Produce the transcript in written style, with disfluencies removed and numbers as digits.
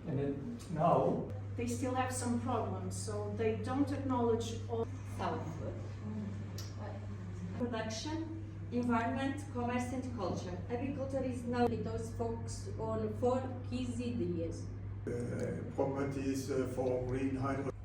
And then now they still have some problems, so they don't acknowledge all. Production, environment, commerce and culture. Agriculture is now those focused on 4 key ideas. Properties for green hydrogen.